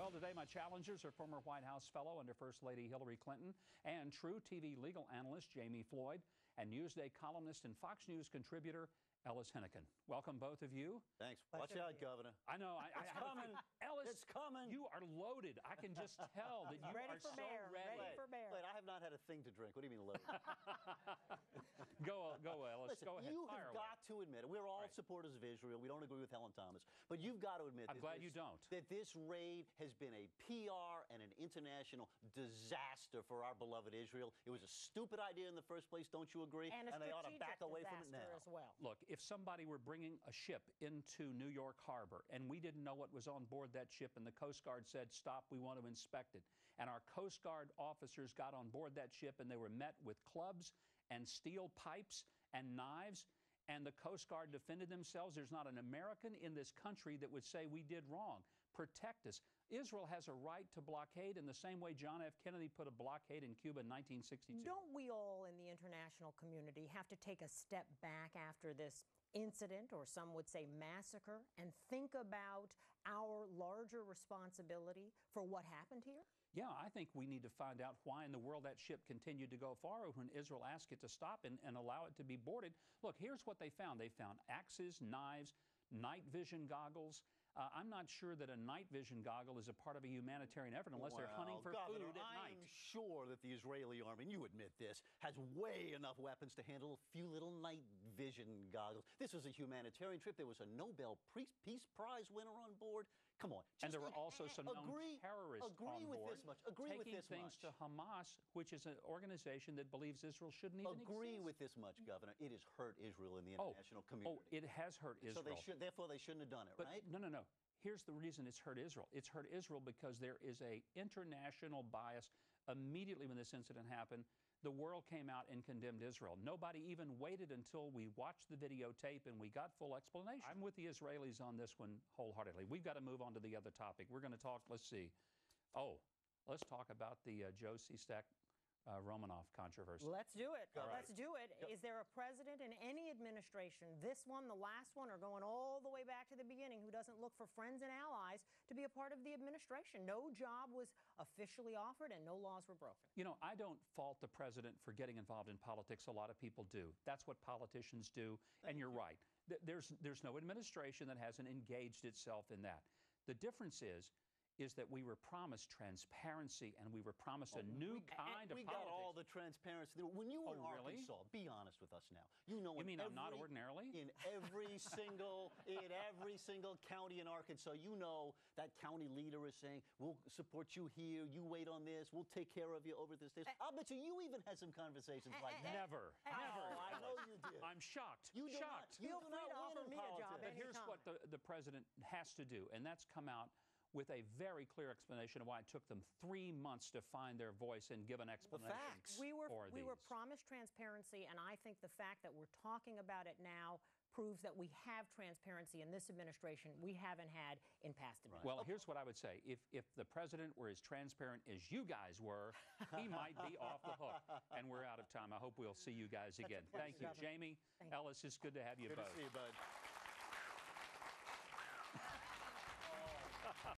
Well, today my challengers are former White House fellow under First Lady Hillary Clinton and True TV legal analyst Jami Floyd and Newsday columnist and Fox News contributor Ellis Henican. Welcome, both of you. Thanks. Watch out, Governor. I know. It's coming. Ellis, it's coming. You are loaded. I can just tell that you are so ready. Ready for bear. Wait, I have not had a thing to drink. What do you mean loaded? Go, Ellis. Listen, go ahead. You have got to admit, we're all supporters of Israel. We don't agree with Helen Thomas. But you've got to admit I'm glad you don't. That this raid has been a PR and an international disaster for our beloved Israel. It was a stupid idea in the first place, don't you agree? And they ought to back away from it now. As well. Look, if somebody were bringing a ship into New York Harbor and we didn't know what was on board that ship and the Coast Guard said, stop, we want to inspect it, and our Coast Guard officers got on board that ship and they were met with clubs and steel pipes and knives, and the Coast Guard defended themselves, there's not an American in this country that would say we did wrong. Protect us. Israel has a right to blockade in the same way John F. Kennedy put a blockade in Cuba in 1962. Don't we all in the international community have to take a step back after this incident, or some would say massacre, and think about our larger responsibility for what happened here? Yeah, I think we need to find out why in the world that ship continued to go forward when Israel asked it to stop and allow it to be boarded. Look, here's what they found. They found axes, knives, night vision goggles. I'm not sure that a night vision goggle is a part of a humanitarian effort unless they're hunting for Governor, food at night. I'm sure that the Israeli army, and you admit this, has way enough weapons to handle a few little night vision goggles. This was a humanitarian trip. There was a Nobel Peace Prize winner on board. Come on. And there were also some known terrorists on board with this much. Agree with this taking things to Hamas, which is an organization that believes Israel shouldn't even exist. Agree with this much, Governor. It has hurt Israel in the international community. Oh, it has hurt Israel. So therefore they shouldn't have done it, right? No. Here's the reason it's hurt Israel. It's hurt Israel because there is an international bias. Immediately when this incident happened, the world came out and condemned Israel. Nobody even waited until we watched the videotape and we got full explanation. I'm with the Israelis on this one wholeheartedly. We've got to move on to the other topic. We're going to talk, let's see. Oh, let's talk about the Joe Sestak Romanoff controversy. Let's do it. All right. Let's do it. Yep. Is there a president in any administration, this one, the last one, or going all the way back to the beginning, who doesn't look for friends and allies to be a part of the administration? No job was officially offered and no laws were broken. You know, I don't fault the president for getting involved in politics. A lot of people do. That's what politicians do. And you're right. There's no administration that hasn't engaged itself in that. The difference is that we were promised transparency and we were promised a new kind of politics. We got all the transparency. When you were in Arkansas, be honest with us now. You mean I'm not ordinarily? In every single county in Arkansas, you know that county leader is saying, we'll support you here, you wait on this, we'll take care of you over this. I'll bet you even had some conversations like that. Never. I know you did. I'm shocked. You shocked. Feel free to offer me a job. But here's what the president has to do, and that's come out with a very clear explanation of why it took them 3 months to find their voice and give an explanation. Facts. We were promised transparency, and I think the fact that we're talking about it now proves that we have transparency in this administration we haven't had in past administrations. Well, here's what I would say. If the president were as transparent as you guys were, he might be off the hook. And we're out of time. I hope we'll see you guys again. Thank you, Jami. Ellis, it's good to have you both. Good to see you, bud.